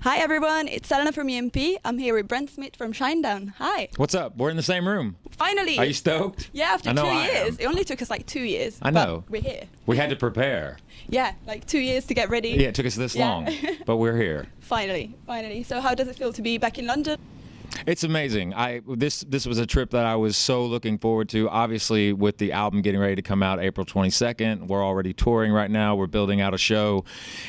Hi everyone, it's Elena from EMP. I'm here with Brent Smith from SHINEDOWN. Hi. What's up? We're in the same room. Finally. Are you stoked? Yeah, after I know 2 I years. am. It only took us like 2 years. I know. But we're here. We had to prepare. Yeah, like 2 years to get ready. Yeah, it took us this long, but we're here. Finally. So how does it feel to be back in London? It's amazing. This was a trip that I was so looking forward to. Obviously, with the album getting ready to come out April 22nd, we're already touring right now. We're building out a show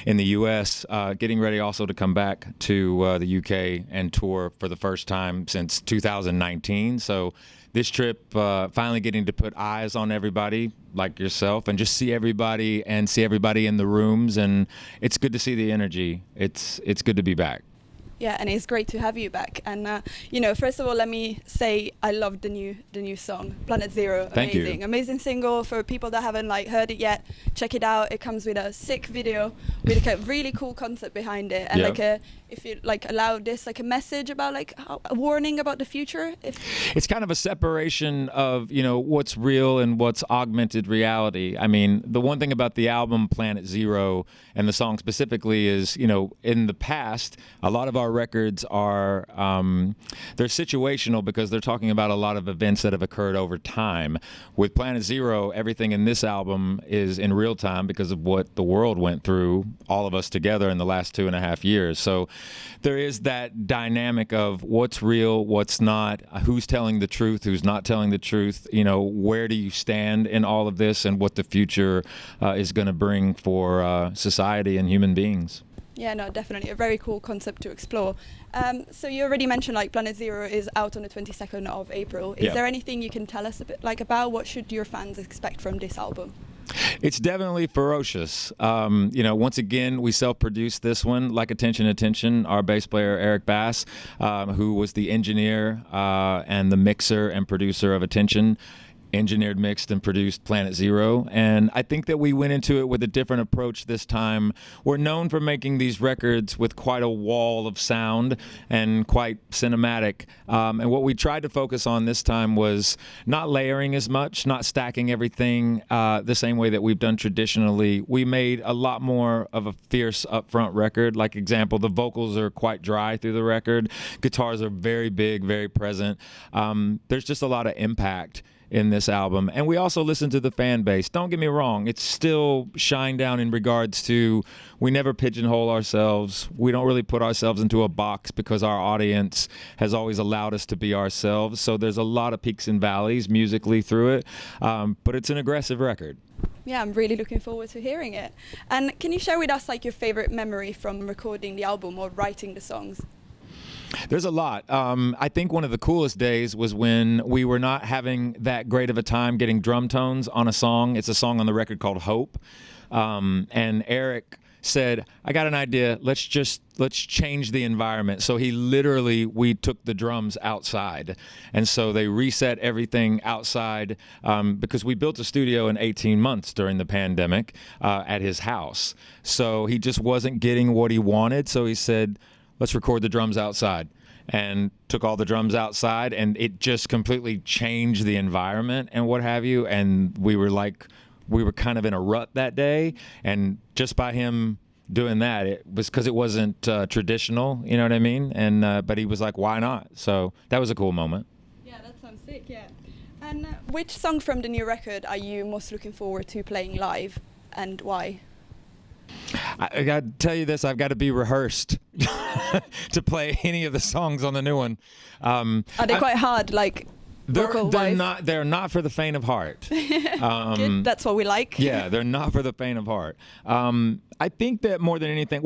in the U.S., getting ready also to come back to the U.K. and tour for the first time since 2019. So this trip, finally getting to put eyes on everybody like yourself and just see everybody in the rooms. And it's good to see the energy. It's good to be back. Yeah, and it's great to have you back. And first of all, let me say I love the new song, Planet Zero. Thank Amazing, you. Amazing single. For people that haven't heard it yet, check it out. It comes with a sick video with a really cool concept behind it, and if you allow this a message about a warning about the future. It's kind of a separation of what's real and what's augmented reality. I mean, the one thing about the album Planet Zero and the song specifically is in the past a lot of our records are they're situational because they're talking about a lot of events that have occurred over time. With Planet Zero, everything in this album is in real time because of what the world went through, all of us together in the last 2.5 years. So there is that dynamic of what's real, what's not, who's telling the truth, who's not telling the truth, where do you stand in all of this, and what the future is going to bring for society and human beings. Yeah, no, definitely a very cool concept to explore. So you already mentioned Planet Zero is out on the 22nd of April. Is there anything you can tell us a bit about what should your fans expect from this album? It's definitely ferocious. Once again, we self-produced this one. Like Attention, our bass player Eric Bass, who was the engineer and the mixer and producer of Attention, engineered, mixed, and produced Planet Zero. And I think that we went into it with a different approach this time. We're known for making these records with quite a wall of sound and quite cinematic. And what we tried to focus on this time was not layering as much, not stacking everything the same way that we've done traditionally. We made a lot more of a fierce upfront record. Like example, the vocals are quite dry through the record. Guitars are very big, very present. There's just a lot of impact in this album. And we also listen to the fan base. Don't get me wrong, it's still SHINEDOWN in regards to we never pigeonhole ourselves. We don't really put ourselves into a box because our audience has always allowed us to be ourselves. So there's a lot of peaks and valleys musically through it, but it's an aggressive record. Yeah, I'm really looking forward to hearing it. And can you share with us your favorite memory from recording the album or writing the songs? There's a lot. I think one of the coolest days was when we were not having that great of a time getting drum tones on a song. It's a song on the record called Hope. And Eric said, I got an idea. Let's change the environment. So we took the drums outside. And so they reset everything outside because we built a studio in 18 months during the pandemic at his house. So he just wasn't getting what he wanted. So he said, let's record the drums outside, and took all the drums outside, and it just completely changed the environment and what have you. And we were kind of in a rut that day, and just by him doing that, it was because it wasn't traditional, you know what I mean? And but he was like, why not? So that was a cool moment. Yeah, that sounds sick, yeah. And which song from the new record are you most looking forward to playing live, and why? I got to tell you this, I've got to be rehearsed to play any of the songs on the new one. Are they quite hard, vocal-wise? They're not for the faint of heart. Good, that's what we like. Yeah, they're not for the faint of heart. I think that more than anything,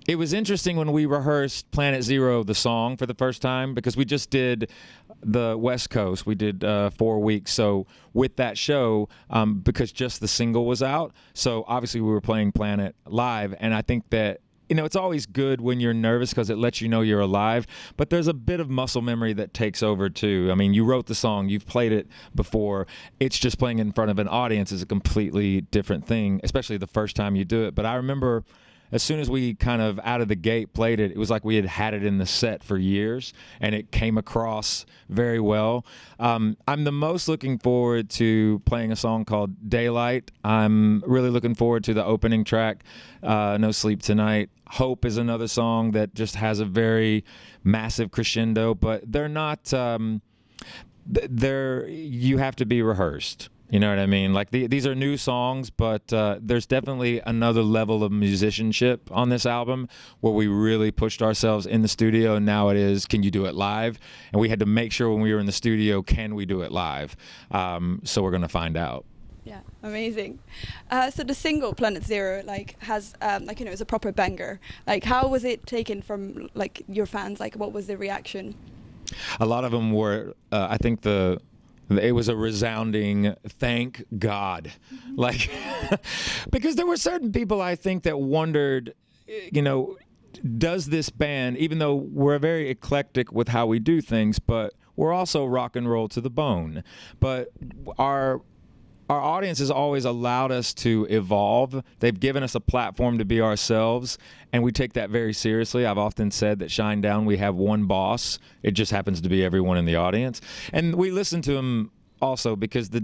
it was interesting when we rehearsed Planet Zero, the song, for the first time, because we just did the West Coast. We did 4 weeks. So with that show, because just the single was out, so obviously we were playing Planet live. And I think that, it's always good when you're nervous because it lets you know you're alive. But there's a bit of muscle memory that takes over, too. I mean, you wrote the song. You've played it before. It's just playing in front of an audience is a completely different thing, especially the first time you do it. But I remember as soon as we kind of out of the gate played it, it was like we had it in the set for years, and it came across very well. I'm the most looking forward to playing a song called Daylight. I'm really looking forward to the opening track, No Sleep Tonight. Hope is another song that just has a very massive crescendo, but they're not, you have to be rehearsed. You know what I mean? Like these are new songs, but there's definitely another level of musicianship on this album where we really pushed ourselves in the studio. And now it is, can you do it live? And we had to make sure when we were in the studio, can we do it live? So we're going to find out. Yeah, amazing. So the single Planet Zero has it's a proper banger. Like, how was it taken from like your fans? Like, what was the reaction? A lot of them were, I think it was a resounding thank God. Like, because there were certain people I think that wondered, does this band, even though we're very eclectic with how we do things, but we're also rock and roll to the bone. But our audience has always allowed us to evolve. They've given us a platform to be ourselves, and we take that very seriously. I've often said that SHINEDOWN, we have one boss. It just happens to be everyone in the audience. And we listen to them also because the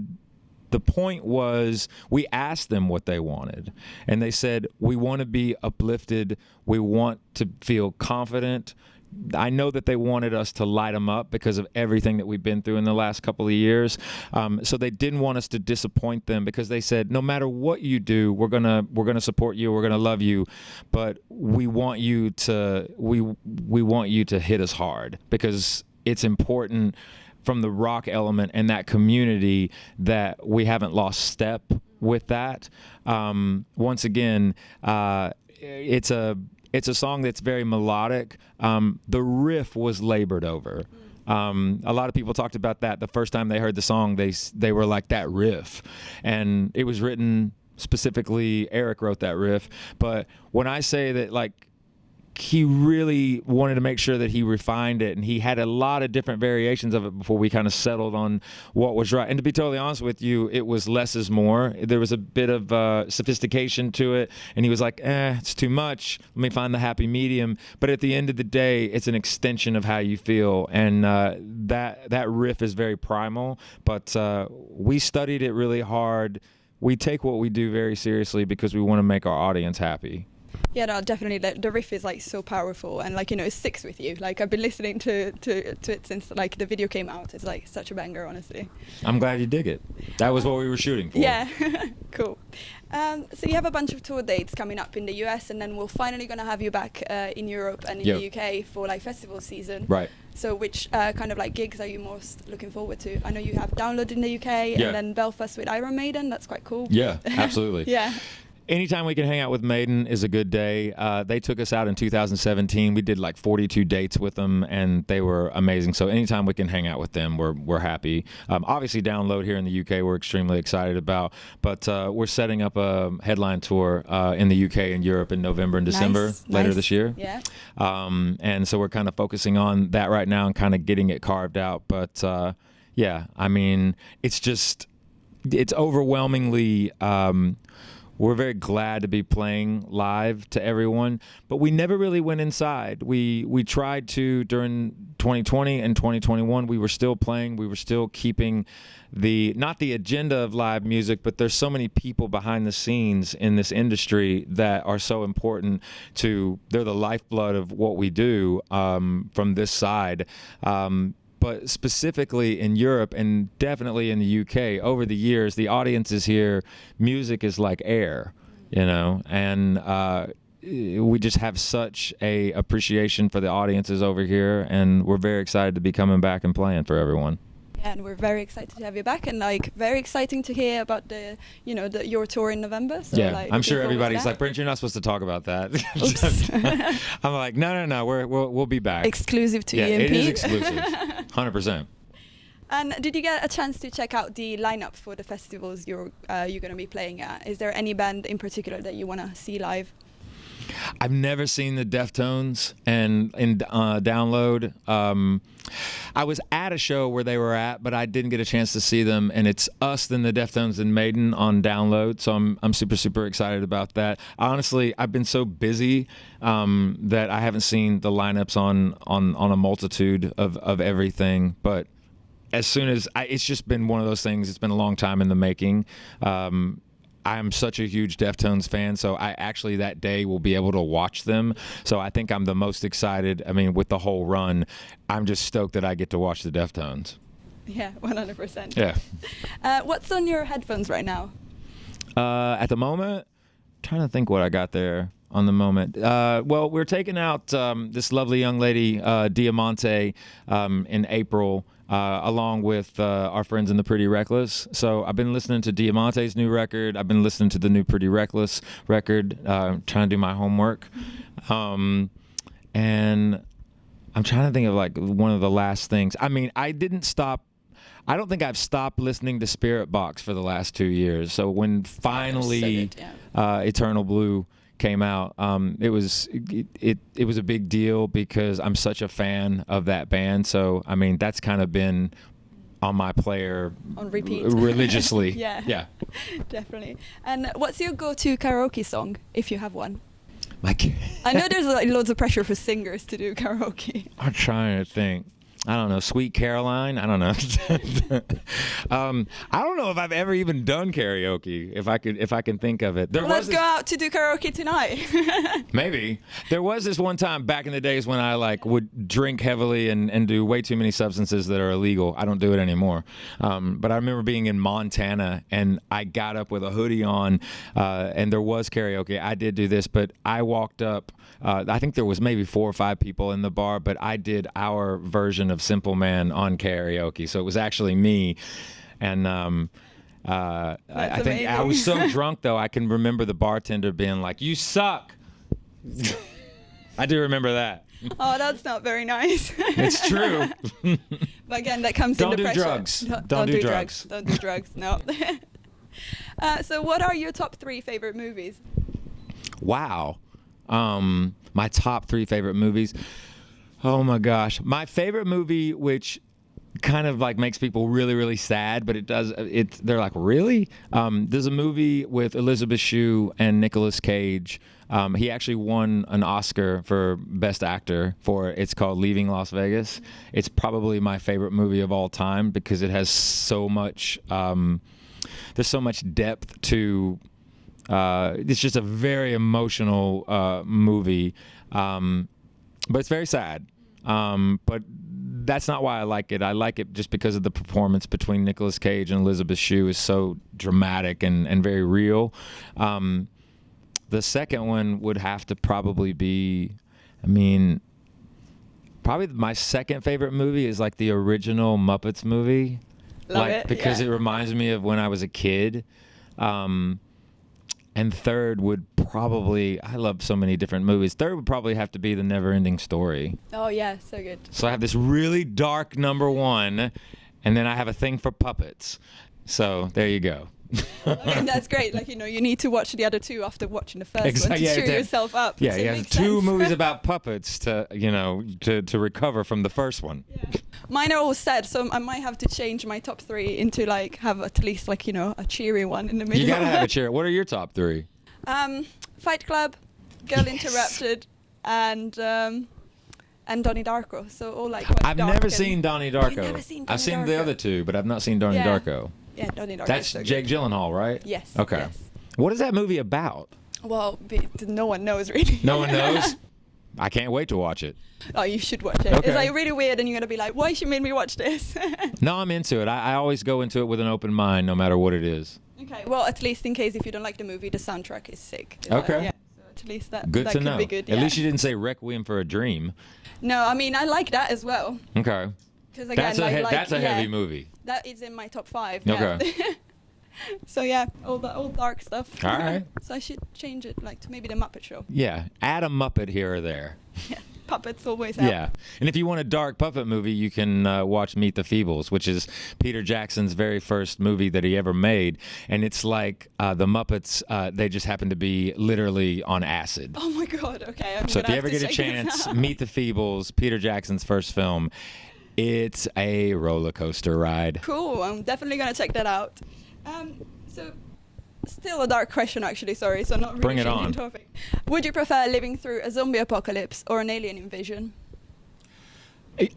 point was we asked them what they wanted. And they said, we want to be uplifted. We want to feel confident. I know that they wanted us to light them up because of everything that we've been through in the last couple of years. So they didn't want us to disappoint them because they said, no matter what you do, we're gonna support you, we're gonna love you, but we want you to want you to hit us hard because it's important from the rock element and that community that we haven't lost step with that. Once again, it's a song that's very melodic. The riff was labored over. A lot of people talked about that the first time they heard the song. They were like, that riff. And it was written specifically, Eric wrote that riff. But when I say that, like, he really wanted to make sure that he refined it, and he had a lot of different variations of it before we kind of settled on what was right. And to be totally honest with you, it was less is more. There was a bit of sophistication to it, and he was like, it's too much. Let me find the happy medium. But at the end of the day, it's an extension of how you feel, and that riff is very primal, but we studied it really hard. We take what we do very seriously because we want to make our audience happy. Yeah, no, definitely. The riff is like so powerful, and like it sticks with you. Like I've been listening to it since like the video came out. It's like such a banger, honestly. I'm glad you dig it. That was what we were shooting for. Yeah, cool. So you have a bunch of tour dates coming up in the US, and then we're finally gonna have you back in Europe and in the UK for like festival season. Right. So which kind of like gigs are you most looking forward to? I know you have Download in the UK, and then Belfast with Iron Maiden. That's quite cool. Yeah, absolutely. Yeah. Anytime we can hang out with Maiden is a good day. They took us out in 2017. We did like 42 dates with them, and they were amazing. So anytime we can hang out with them, we're happy. Obviously, Download here in the UK, we're extremely excited about. But we're setting up a headline tour in the UK and Europe in November and December later this year. Yeah. And so we're kind of focusing on that right now and kind of getting it carved out. But yeah, I mean, it's overwhelmingly. We're very glad to be playing live to everyone, but we never really went inside. We tried to during 2020 and 2021. We were still playing. We were still keeping not the agenda of live music, but there's so many people behind the scenes in this industry that are so important they're the lifeblood of what we do from this side. But specifically in Europe and definitely in the UK, over the years, the audiences here, music is like air, and we just have such a appreciation for the audiences over here, and we're very excited to be coming back and playing for everyone. Yeah, and we're very excited to have you back, and like very exciting to hear about your tour in November. So, yeah, like, I'm sure everybody's like, Brent, you're not supposed to talk about that. I'm like, no, we'll be back. Exclusive to EMP. It is exclusive, 100%. And did you get a chance to check out the lineup for the festivals you're going to be playing at? Is there any band in particular that you want to see live? I've never seen the Deftones and in Download. I was at a show where they were at, but I didn't get a chance to see them. And it's Us, then the Deftones, and Maiden on Download. So I'm super excited about that. Honestly, I've been so busy that I haven't seen the lineups on a multitude of everything. But as soon as it's just been one of those things. It's been a long time in the making. I'm such a huge Deftones fan, so I actually that day will be able to watch them. So I think I'm the most excited. I mean, with the whole run, I'm just stoked that I get to watch the Deftones. Yeah, 100%. Yeah. What's on your headphones right now? At the moment, trying to think what I got there on the moment. Well, we're taking out this lovely young lady, Diamante, in April. Along with our friends in the Pretty Reckless. So I've been listening to Diamante's new record. I've been listening to the new Pretty Reckless record, trying to do my homework. And I'm trying to think of like one of the last things. I mean, I don't think I've stopped listening to Spirit Box for the last 2 years. So when finally Eternal Blue came out, it was a big deal because I'm such a fan of that band. So I mean, that's kind of been on my player on repeat religiously. yeah, definitely. And what's your go-to karaoke song, if you have one? I know there's like loads of pressure for singers to do karaoke. I'm trying to think. I don't know, Sweet Caroline. I don't know. I don't know if I've ever even done karaoke. If I can think of it. Let's go out to do karaoke tonight. Maybe there was this one time back in the days when I like would drink heavily and do way too many substances that are illegal. I don't do it anymore. But I remember being in Montana and I got up with a hoodie on, and there was karaoke. I did do this, but I walked up. I think there was maybe 4 or 5 people in the bar, but I did our version of Simple Man on karaoke. So it was actually me. And I think I was so drunk, though, I can remember the bartender being like, "You suck." I do remember that. Oh, that's not very nice. It's true. But again, that comes into pressure. Don't do drugs. Don't do drugs. No. So what are your top 3 favorite movies? Wow. My top 3 favorite movies. Oh my gosh. My favorite movie, which kind of like makes people really sad, but they're like, really? There's a movie with Elizabeth Shue and Nicolas Cage. He actually won an Oscar for Best Actor it's called Leaving Las Vegas. It's probably my favorite movie of all time because it has so much, there's so much depth to, it's just a very emotional movie, but it's very sad. But that's not why I like it. I like it just because of the performance between Nicolas Cage and Elizabeth Shue is so dramatic and very real. The second one would have to probably be, probably my second favorite movie is like the original Muppets movie. Love it. Because it reminds me of when I was a kid. And third would probably, I love so many different movies. Third would probably have to be The Never-Ending Story. Oh, yeah, so good. So I have this really dark number 1, and then I have a thing for puppets. So there you go. Okay, that's great. Like, you need to watch the other 2 after watching the first one to cheer yourself up. Yeah, so you have 2 movies about puppets to recover from the first one. Yeah. Mine are all sad, so I might have to change my top 3 into like have at least like a cheery one in the middle. You gotta have a cheer. What are your top 3? Fight Club, Girl Interrupted, and Donnie Darko. So all like quite I've dark never seen Donnie Darko. You've never seen Donnie I've seen Darko? the other 2, but I've not seen Donnie Darko. Yeah, Donnie Darko. That's so Jake good. Gyllenhaal, right? Yes. Okay. Yes. What is that movie about? Well, no one knows really. No one knows? I can't wait to watch it. Oh, you should watch it. Okay. It's like really weird, and you're gonna be like, "Why she made me watch this?" No, I'm into it. I always go into it with an open mind, no matter what it is. Okay. Well, at least in case if you don't like the movie, the soundtrack is sick. Okay. Yeah. So at least that Good that to could know. be good. At Yeah. least you didn't say Requiem for a Dream. No, I mean I like that as well. Okay. Because again, That's a heavy movie. That is in my top 5. Okay. Yeah. So yeah, all dark stuff. All right. So I should change it like to maybe the Muppet Show. Yeah, add a Muppet here or there. Yeah. Puppets always help. Yeah. And if you want a dark puppet movie, you can watch Meet the Feebles, which is Peter Jackson's very first movie that he ever made. And it's like the Muppets, they just happen to be literally on acid. Oh my God. Okay. So if you ever get a chance, Meet the Feebles, Peter Jackson's first film. It's a roller coaster ride. Cool. I'm definitely going to check that out. So still a dark question, actually. Sorry. So not really Bring it on. topic. Would you prefer living through a zombie apocalypse or an alien invasion?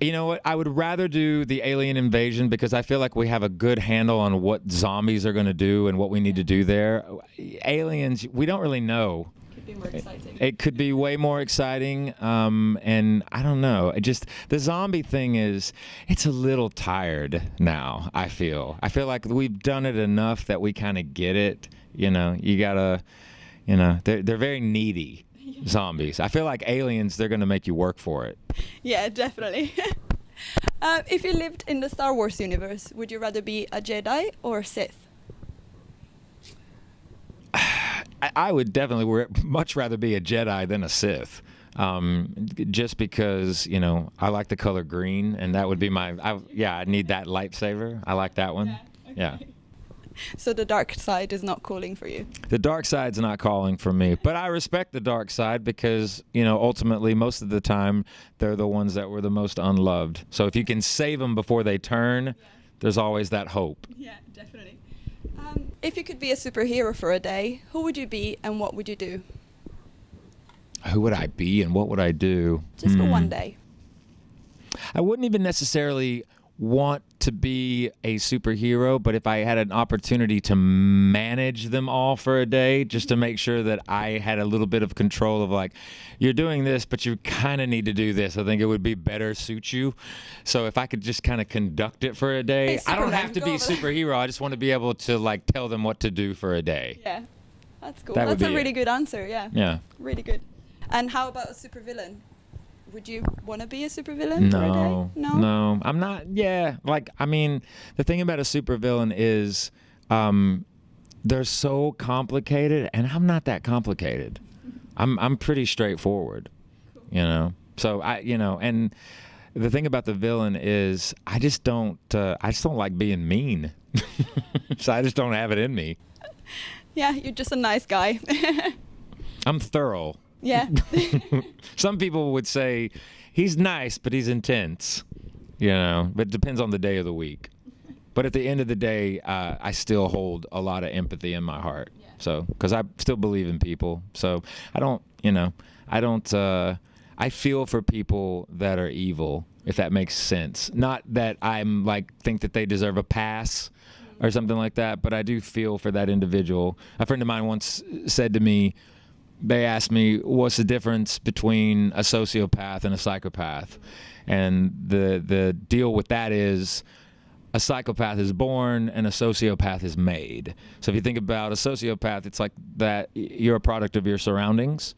You know what? I would rather do the alien invasion because I feel like we have a good handle on what zombies are going to do and what we need to do there. Aliens, we don't really know. Could be more exciting. It could be way more exciting. And I don't know. The zombie thing it's a little tired now, I feel. I feel like we've done it enough that we kind of get it. You know, you got to, they're very needy. Zombies. I feel like aliens, they're going to make you work for it. Yeah, definitely. If you lived in the Star Wars universe, would you rather be a Jedi or a Sith? I would definitely much rather be a Jedi than a Sith. Just because, I like the color green, and that would be I need that lightsaber. I like that one. Yeah. Okay. Yeah. So the dark side is not calling for you? The dark side's not calling for me, but I respect the dark side because, ultimately, most of the time, they're the ones that were the most unloved. So if you can save them before they turn, there's always that hope. Yeah, definitely. If you could be a superhero for a day, who would you be and what would you do? Who would I be and what would I do? Just for one day. I wouldn't even necessarily want to be a superhero, but if I had an opportunity to manage them all for a day, just to make sure that I had a little bit of control of like, you're doing this, but you kind of need to do this. I think it would be better suit you. So if I could just kind of conduct it for a day, Hey, I don't have to be a Superman, superhero. I just want to be able to like tell them what to do for a day. Yeah, that's cool. That would That's a be really it. good answer, yeah. Yeah. Really good. And how about a supervillain? Would you want to be a supervillain for a day? No, I'm not. Yeah, the thing about a supervillain is they're so complicated, and I'm not that complicated. I'm pretty straightforward, So and the thing about the villain is I just don't like being mean. So I just don't have it in me. Yeah, you're just a nice guy. I'm thorough. Yeah. Some people would say he's nice, but he's intense, but it depends on the day of the week. But at the end of the day, I still hold a lot of empathy in my heart. Yeah. So, because I still believe in people. So I feel for people that are evil, if that makes sense. Not that I'm think that they deserve a pass or something like that, but I do feel for that individual. A friend of mine once said to me, they asked me, what's the difference between a sociopath and a psychopath? And the deal with that is a psychopath is born and a sociopath is made. So if you think about a sociopath, it's like that you're a product of your surroundings.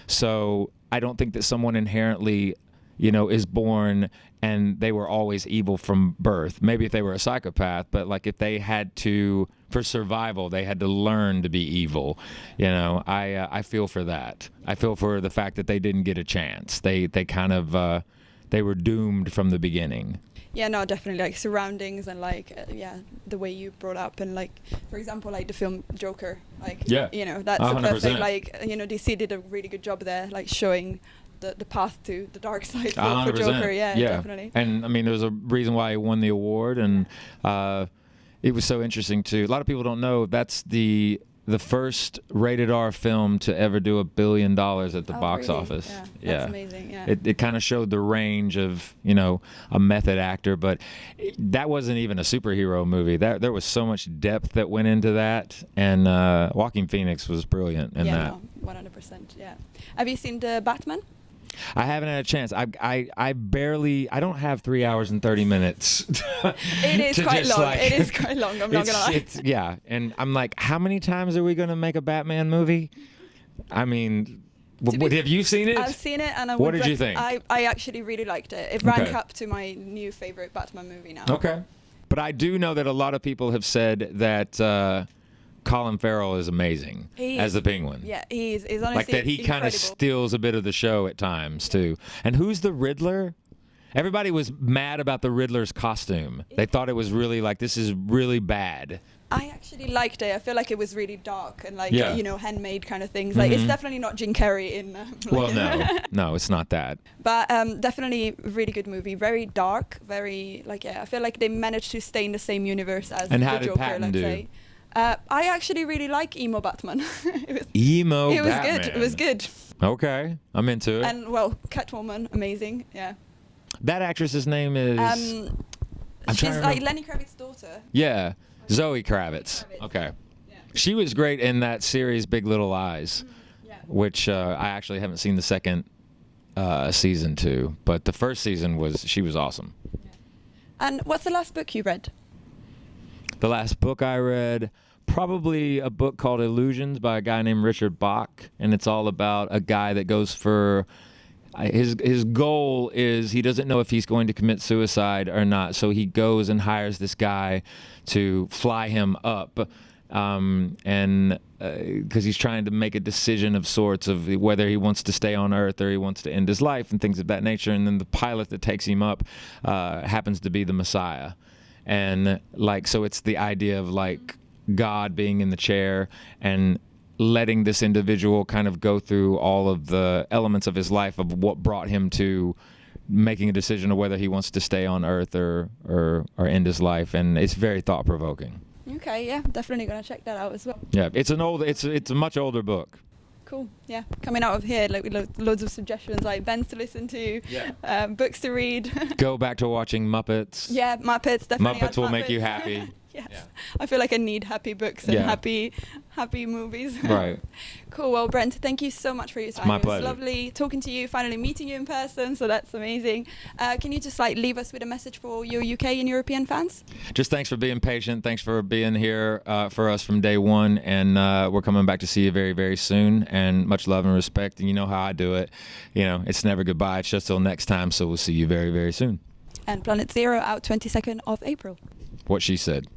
So I don't think that someone inherently, is born and they were always evil from birth. Maybe if they were a psychopath, but if they had to, for survival, they had to learn to be evil. I feel for that. I feel for the fact that they didn't get a chance. They kind of, they were doomed from the beginning. Yeah, no, definitely surroundings and the way you brought up and for example, the film Joker, that's 100%. a perfect, DC did a really good job there, showing the path to the dark side for Joker. Yeah, definitely. And there's a reason why he won the award, and it was so interesting too. A lot of people don't know that's the first rated R film to ever do $1 billion at the box office. Yeah, that's amazing. Yeah, it kind of showed the range of a method actor, but that wasn't even a superhero movie. There was so much depth that went into that, and Joaquin Phoenix was brilliant in that. No, 100%. Yeah. Have you seen the Batman? I haven't had a chance. I don't have 3 hours and 30 minutes. It is quite long. It is quite long. I'm not gonna lie. Yeah, and I'm like, how many times are we gonna make a Batman movie? Have you seen it? I've seen it, and what did you think? I actually really liked it. It ranked up to my new favorite Batman movie now. Okay, but I do know that a lot of people have said that Colin Farrell is amazing as the Penguin. Yeah, he's honestly like that. He kind of steals a bit of the show at times too. And who's the Riddler? Everybody was mad about the Riddler's costume. They thought it was really like, this is really bad. I actually liked it. I feel like it was really dark and like, Yeah. handmade kind of things. Like, it's definitely not Jim Carrey in... Well, no, it's not that. But definitely really good movie. Very dark, very, I feel like they managed to stay in the same universe as And the how did Joker, Patton let's do? say. I actually really like emo Batman. It Emo was Batman. good. It was good. Okay, I'm into it. And, well, Catwoman, amazing. Yeah. That actress's name is... I'm she's trying to like remember. Lenny Kravitz's daughter. Yeah, Zoe Kravitz. Okay. Yeah. She was great in that series Big Little Lies, Yeah. which I actually haven't seen the second season to, but the first season she was awesome. Yeah. And what's the last book you read? The last book I read, probably a book called Illusions by a guy named Richard Bach, and it's all about a guy that goes for... His goal is he doesn't know if he's going to commit suicide or not, so he goes and hires this guy to fly him up, and because he's trying to make a decision of sorts of whether he wants to stay on Earth or he wants to end his life and things of that nature. And then the pilot that takes him up happens to be the Messiah, and so it's the idea of like God being in the chair and letting this individual kind of go through all of the elements of his life of what brought him to making a decision of whether he wants to stay on Earth or end his life. And it's very thought-provoking. Okay, yeah, definitely gonna check that out as well. Yeah, it's a much older book. Cool. Yeah, coming out of here like with loads of suggestions, like bands to listen to, books to read. Go back to watching Muppets. Yeah, Muppets definitely. Muppets will make you happy. Yes. Yeah. I feel like I need happy books and happy movies. Right. Cool. Well, Brent, thank you so much for your time. My It was pleasure. lovely talking to you, finally meeting you in person, so that's amazing. Can you just leave us with a message for your UK and European fans? Just thanks for being patient. Thanks for being here for us from day one. And we're coming back to see you very, very soon. And much love and respect. And you know how I do it. It's never goodbye. It's just till next time. So we'll see you very, very soon. And Planet Zero out 22nd of April. What she said.